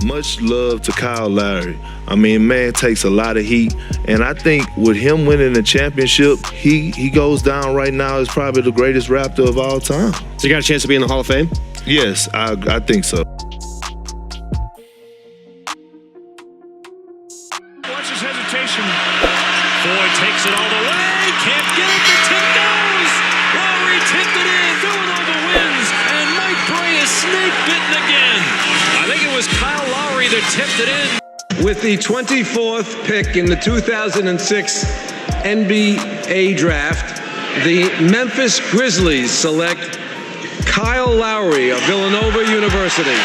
Much love to Kyle Lowry. I mean, man takes a lot of heat, and I think with him winning the championship, he goes down right now as probably the greatest Raptor of all time. So you got a chance to be in the Hall of Fame? Yes, I think so. Watch his hesitation. Floyd takes it all the way. Can't get it. The tip goes. Lowry tipped it in. Villanova wins. And Mike Bray is snake bitten again. I think it was Kyle Lowry that tipped it in. With the 24th pick in the 2006 NBA draft, the Memphis Grizzlies select Kyle Lowry of Villanova University.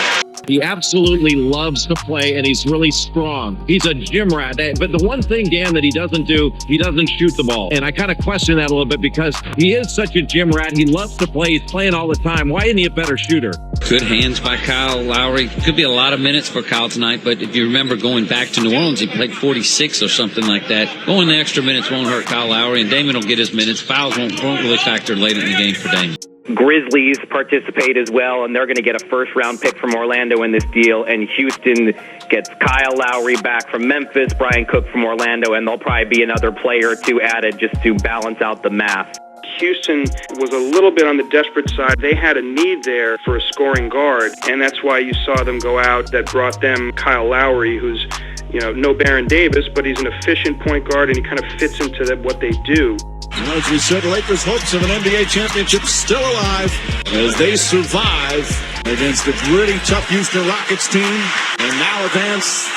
He absolutely loves to play, and he's really strong. He's a gym rat. But the one thing, Dan, that he doesn't do, he doesn't shoot the ball. And I kind of question that a little bit because he is such a gym rat. He loves to play. He's playing all the time. Why isn't he a better shooter? Good hands by Kyle Lowry. Could be a lot of minutes for Kyle tonight, but if you remember going back to New Orleans, he played 46 or something like that. Going the extra minutes won't hurt Kyle Lowry, and Damon will get his minutes. Fouls won't really factor late in the game for Damon. Grizzlies participate as well, and they're going to get a first-round pick from Orlando in this deal, and Houston gets Kyle Lowry back from Memphis, Brian Cook from Orlando, and there'll probably be another player or two added just to balance out the math. Houston was a little bit on the desperate side. They had a need there for a scoring guard, and that's why you saw them go out. That brought them Kyle Lowry, who's, no Baron Davis, but he's an efficient point guard, and he kind of fits into what they do. As we said, Lakers' hopes of an NBA championship still alive as they survive against the gritty, tough Houston Rockets team, and now advance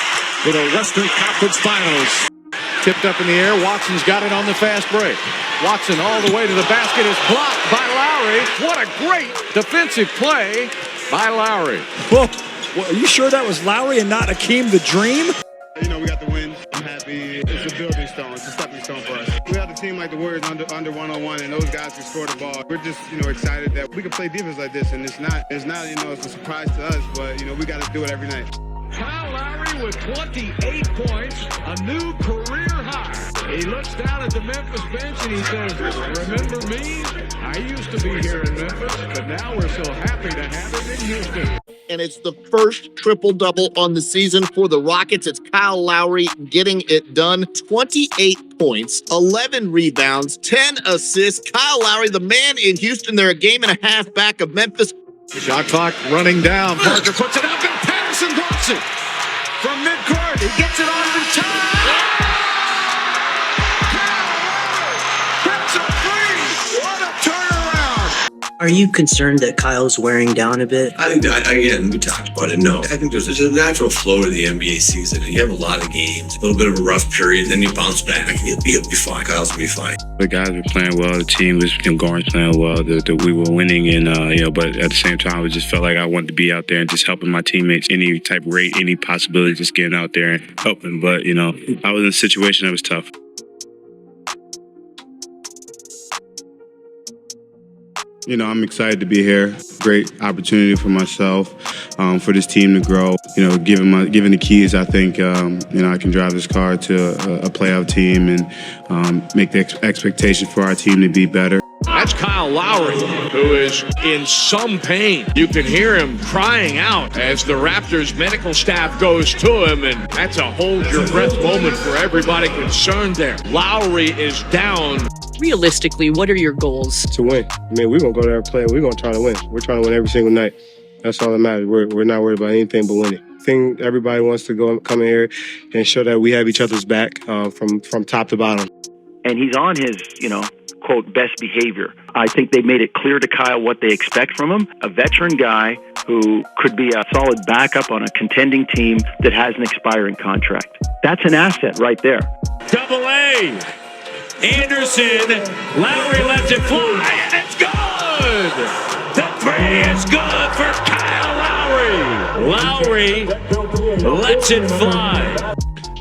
to the Western Conference Finals. Tipped up in the air. Watson's got it on the fast break. Watson all the way to the basket is blocked by Lowry. What a great defensive play by Lowry. Well, are you sure that was Lowry and not Akeem the Dream? We got the win. I'm happy. It's a building stone. It's a stepping stone for us. We have a team like the Warriors under 101, and those guys can score the ball. We're just, excited that we can play defense like this, and it's not, it's a surprise to us, but, we got to do it every night. Kyle Lowry with 28 points, a new career high. He looks down at the Memphis bench and he says, remember me? I used to be here in Memphis, but now we're so happy to have it in Houston. And it's the first triple-double on the season for the Rockets. It's Kyle Lowry getting it done. 28 points, 11 rebounds, 10 assists. Kyle Lowry, the man in Houston. They're a game and a half back of Memphis. Shot clock running down. Parker puts it up and Patterson blocks it. From midcourt, he gets it on in time. Gets a three. What a turnaround. Are you concerned that Kyle's wearing down a bit? I think that, again, we talked about it. No, I think there's a natural flow to the NBA season. And you have a lot of games, a little bit of a rough period, then you bounce back. You'll be fine. Kyle's will be fine. The guys were playing well. The team was going playing well. That we were winning, and but at the same time, I just felt like I wanted to be out there and just helping my teammates any type of rate, any possibility, just getting out there and helping. But I was in a situation that was tough. I'm excited to be here. Great opportunity for myself, for this team to grow. Given the keys, I think, I can drive this car to a playoff team and make the expectation for our team to be better. That's Kyle Lowry, who is in some pain. You can hear him crying out as the Raptors medical staff goes to him, and that's a hold-your-breath moment for everybody concerned there. Lowry is down. Realistically, what are your goals? To win. We're going to go there and play. We're going to try to win. We're trying to win every single night. That's all that matters. We're not worried about anything but winning. I think everybody wants to come in here and show that we have each other's back from top to bottom. And he's on his, quote, best behavior. I think they made it clear to Kyle what they expect from him. A veteran guy who could be a solid backup on a contending team that has an expiring contract. That's an asset right there. Double A. Anderson, Lowry lets it fly, and it's good! The three is good for Kyle Lowry. Lowry lets it fly.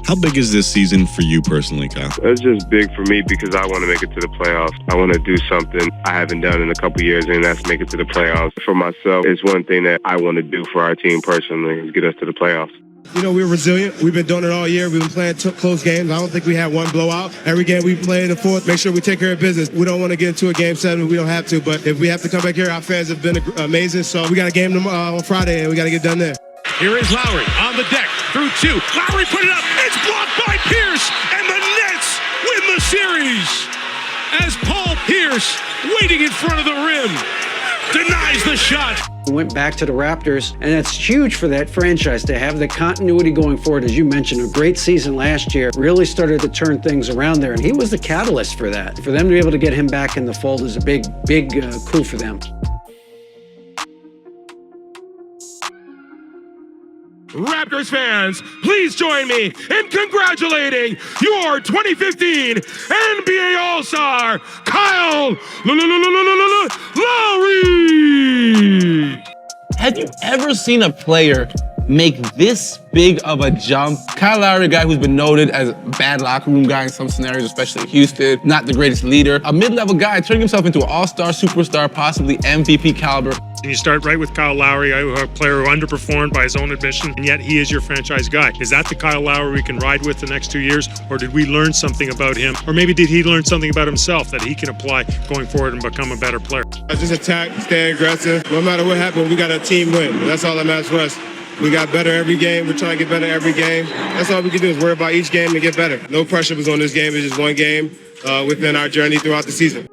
How big is this season for you personally, Kyle? It's just big for me because I want to make it to the playoffs. I want to do something I haven't done in a couple years, and that's make it to the playoffs. For myself, it's one thing that I want to do for our team personally is get us to the playoffs. We're resilient. We've been doing it all year. We've been playing close games. I don't think we had one blowout. Every game we play in the fourth, make sure we take care of business. We don't want to get into a game 7. We don't have to. But if we have to come back here, our fans have been amazing. So we got a game on Friday, and we got to get done there. Here is Lowry on the deck through 2. Lowry put it up. It's blocked by Pierce, and the Nets win the series as Paul Pierce, waiting in front of the rim, denies the shot. Went back to the Raptors, and it's huge for that franchise to have the continuity going forward. As you mentioned, a great season last year, really started to turn things around there, and he was the catalyst for that. For them to be able to get him back in the fold is a big coup for them. Raptors fans, please join me in congratulating your 2015 NBA All-Star, Kyle Lowry! Have you ever seen a player make this big of a jump? Kyle Lowry, a guy who's been noted as a bad locker room guy in some scenarios, especially Houston, not the greatest leader. A mid-level guy turning himself into an all-star, superstar, possibly MVP caliber. And you start right with Kyle Lowry, a player who underperformed by his own admission, and yet he is your franchise guy. Is that the Kyle Lowry we can ride with the next 2 years, or did we learn something about him? Or maybe did he learn something about himself that he can apply going forward and become a better player? Just attack, stay aggressive. No matter what happens, we got a team win. That's all that matters for us. We got better every game. We're trying to get better every game. That's all we can do is worry about each game and get better. No pressure was on this game. It's just one game within our journey throughout the season.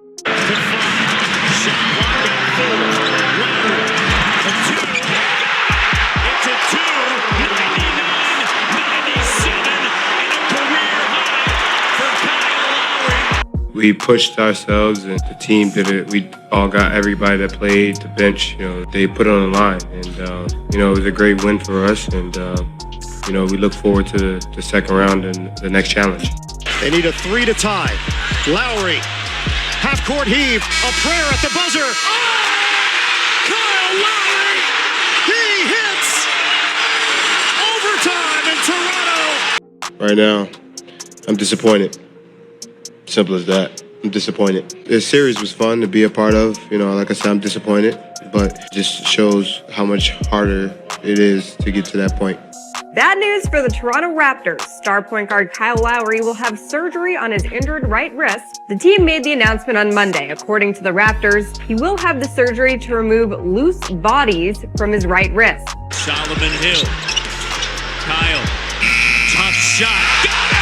We pushed ourselves, and the team did it. We all got everybody that played, the bench, they put it on the line. And, it was a great win for us. And, we look forward to the second round and the next challenge. They need a 3 to tie. Lowry, half-court heave, a prayer at the buzzer. Oh! Kyle Lowry, he hits! Overtime in Toronto. Right now, I'm disappointed. Simple as that. I'm disappointed. This series was fun to be a part of. Like I said, I'm disappointed, but it just shows how much harder it is to get to that point. Bad news for the Toronto Raptors. Star point guard Kyle Lowry will have surgery on his injured right wrist. The team made the announcement on Monday. According to the Raptors, he will have the surgery to remove loose bodies from his right wrist. Solomon Hill. Kyle. Tough shot. Got it!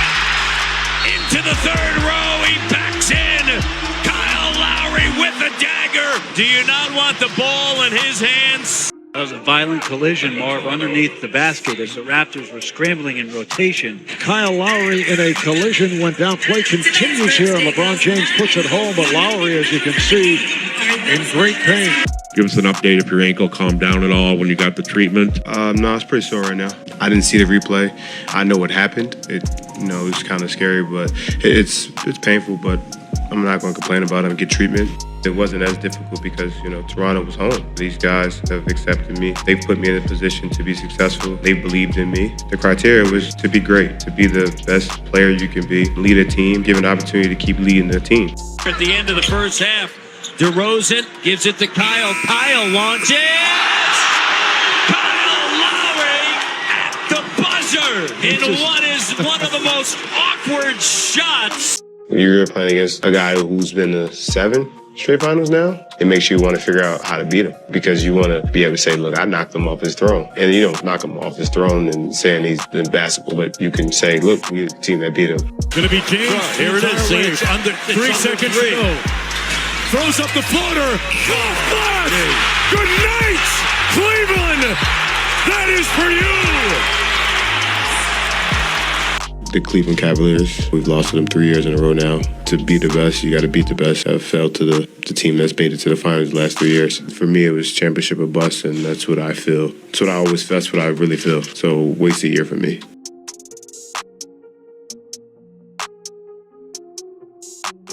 Into the third row. He backs in. Kyle Lowry with the dagger. Do you not want the ball in his hands? That was a violent collision, Marv, underneath the basket as the Raptors were scrambling in rotation. Kyle Lowry in a collision went down. Play continues here, and LeBron James puts it home, but Lowry, as you can see, in great pain. Give us an update if your ankle calmed down at all when you got the treatment. No, it's pretty sore right now. I didn't see the replay. I know what happened. It was kind of scary, but it's painful, but I'm not going to complain about it and get treatment. It wasn't as difficult because, Toronto was home. These guys have accepted me. They put me in a position to be successful. They believed in me. The criteria was to be great, to be the best player you can be, lead a team, give an opportunity to keep leading the team. At the end of the first half, DeRozan gives it to Kyle. Kyle launches! Kyle Lowry at the buzzer in what is one of the most awkward shots. You're playing against a guy who's been to 7 straight finals now. It makes you want to figure out how to beat him because you want to be able to say, look, I knocked him off his throne. And you don't knock him off his throne and saying he's been basketball, but you can say, look, we're the team that beat him. Going to be James. Here it is. It's under 3 seconds to go. Throws up the floater. Good night, Cleveland. That is for you. The Cleveland Cavaliers, we've lost to them 3 years in a row now. To be the best, you got to beat the best. I fell to the team that's made it to the finals the last 3 years. For me, it was championship or bust, and that's what I feel. That's what I always feel. That's what I really feel. So, waste a year for me.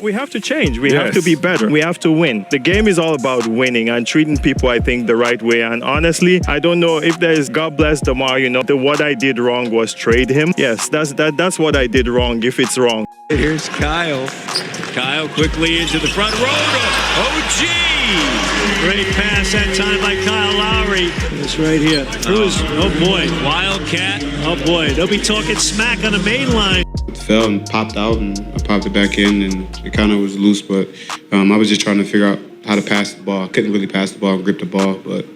We have to change. We have to be better. We have to win. The game is all about winning and treating people, I think, the right way. And honestly, I don't know if there is, God bless DeMar, what I did wrong was trade him. Yes, that's what I did wrong, if it's wrong. Here's Kyle. Kyle quickly into the front row to OG. Great pass that time by Kyle Lowry. It's right here. Oh boy. Wildcat. Oh boy. They'll be talking smack on the main line. It fell and popped out, and I popped it back in, and it kind of was loose, but I was just trying to figure out how to pass the ball. I couldn't really pass the ball and grip the ball, but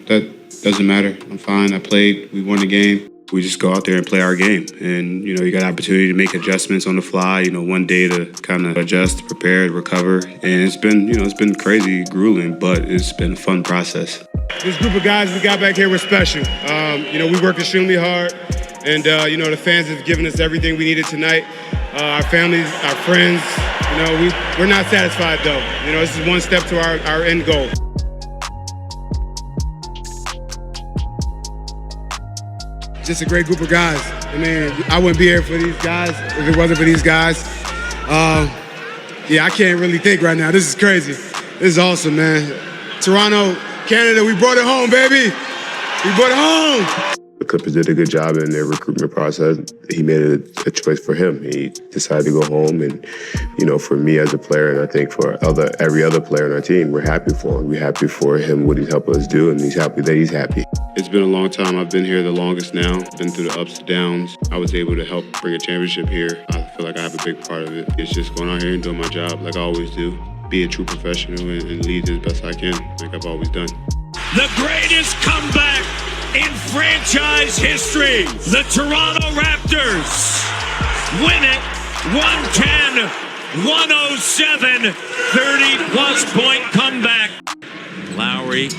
that Doesn't matter. I'm fine. I played. We won the game. We just go out there and play our game. And, you got opportunity to make adjustments on the fly, one day to kind of adjust, prepare, recover. And it's been crazy, grueling, but it's been a fun process. This group of guys we got back here was special. We worked extremely hard. And, the fans have given us everything we needed tonight. Our families, our friends, we're not satisfied, though. This is one step to our end goal. Just a great group of guys. I mean, I wouldn't be here for these guys if it wasn't for these guys. I can't really think right now. This is crazy. This is awesome, man. Toronto, Canada, we brought it home, baby. We brought it home. The Clippers did a good job in their recruitment process. He made a choice for him. He decided to go home, and for me as a player, and I think for every other player on our team, we're happy for him. We're happy for him, what he's helped us do, and he's happy that he's happy. It's been a long time. I've been here the longest now. Been through the ups and downs. I was able to help bring a championship here. I feel like I have a big part of it. It's just going out here and doing my job like I always do. Be a true professional and lead as best I can, like I've always done. The greatest comeback in franchise history. The Toronto Raptors win it 110-107, 30-plus point comeback. Lowry,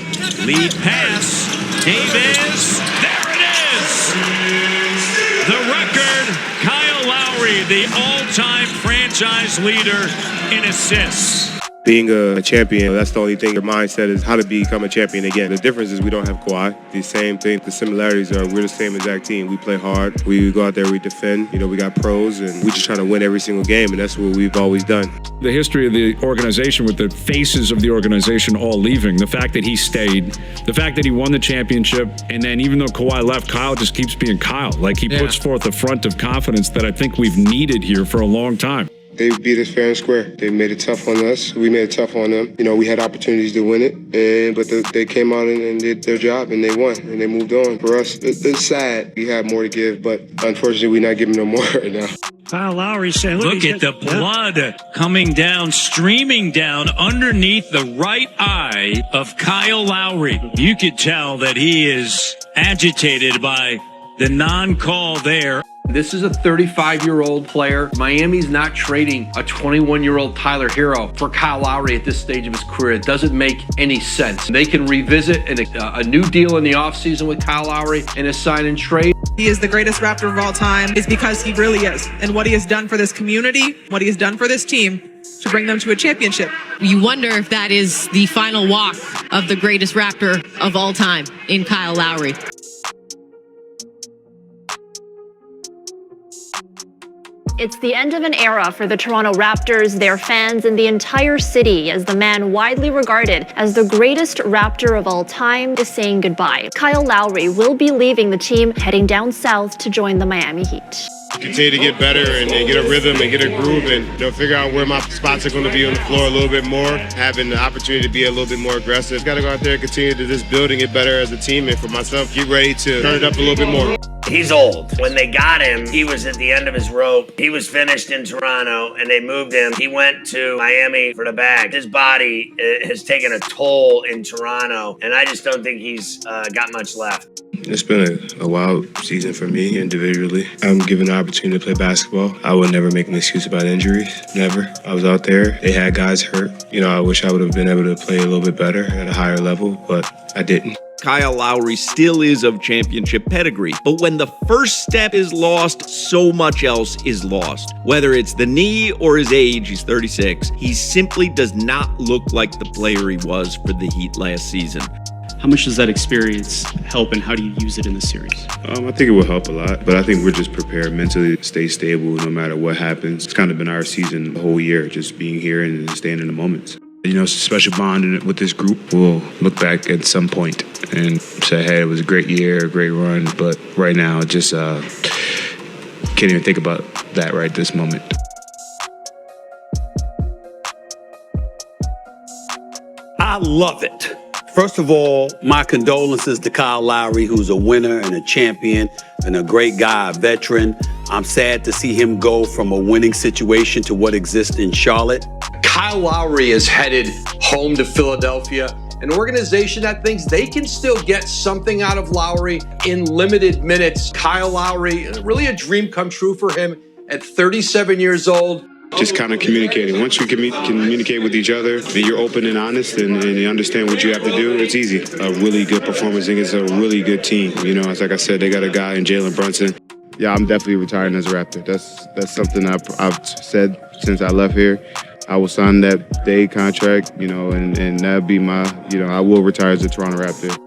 lead pass. Davis, there it is! The record, Kyle Lowry, the all-time franchise leader in assists. Being a champion, that's the only thing. Your mindset is how to become a champion again. The difference is we don't have Kawhi. The same thing, the similarities are we're the same exact team. We play hard. We go out there, we defend. We got pros, and we just try to win every single game, and that's what we've always done. The history of the organization with the faces of the organization all leaving, the fact that he stayed, the fact that he won the championship, and then even though Kawhi left, Kyle just keeps being Kyle. Like he puts forth a front of confidence that I think we've needed here for a long time. They beat us fair and square. They made it tough on us. We made it tough on them. We had opportunities to win it, but they came out and did their job, and they won, and they moved on. For us, it's sad. We have more to give, but unfortunately, we're not giving them more right now. Kyle Lowry saying, Look at the blood coming down, streaming down underneath the right eye of Kyle Lowry. You could tell that he is agitated by the non-call there. This is a 35-year-old player. Miami's not trading a 21-year-old Tyler Hero for Kyle Lowry at this stage of his career. It doesn't make any sense. They can revisit a new deal in the offseason with Kyle Lowry and a sign and trade. He is the greatest Raptor of all time is because he really is. And what he has done for this community, what he has done for this team to bring them to a championship. You wonder if that is the final walk of the greatest Raptor of all time in Kyle Lowry. It's the end of an era for the Toronto Raptors, their fans, and the entire city as the man widely regarded as the greatest Raptor of all time is saying goodbye. Kyle Lowry will be leaving the team, heading down south to join the Miami Heat. Continue to get better and get a rhythm and get a groove and figure out where my spots are going to be on the floor a little bit more, having the opportunity to be a little bit more aggressive. Got to go out there and continue to just build and get better as a team, and for myself, get ready to turn it up a little bit more. He's old. When they got him, he was at the end of his rope. He was finished in Toronto, and they moved him. He went to Miami for the bag. His body has taken a toll in Toronto, and I just don't think he's got much left. It's been a wild season for me individually. I'm given the opportunity to play basketball. I would never make an excuse about injuries. Never. I was out there. They had guys hurt. I wish I would have been able to play a little bit better at a higher level, but I didn't. Kyle Lowry still is of championship pedigree, but when the first step is lost, so much else is lost. Whether it's the knee or his age, he's 36, he simply does not look like the player he was for the Heat last season. How much does that experience help, and how do you use it in the series? I think it will help a lot, but I think we're just prepared mentally to stay stable no matter what happens. It's kind of been our season the whole year, just being here and staying in the moments. It's a special bond with this group. We'll look back at some point and say, hey, it was a great year, a great run, but right now, just can't even think about that right this moment. I love it. First of all, my condolences to Kyle Lowry, who's a winner and a champion and a great guy, a veteran. I'm sad to see him go from a winning situation to what exists in Charlotte. Kyle Lowry is headed home to Philadelphia. an organization that thinks they can still get something out of Lowry in limited minutes. Kyle Lowry, really a dream come true for him at 37 years old. Just kind of communicating. Once you communicate with each other, and you're open and honest, and you understand what you have to do, it's easy. A really good performance against a really good team. You know, as like I said, they got a guy in Jalen Brunson. Yeah, I'm definitely retiring as a Raptor. That's something I've said since I left here. I will sign that day contract, you know, and that'd be my, you know, I will retire as a Toronto Raptor.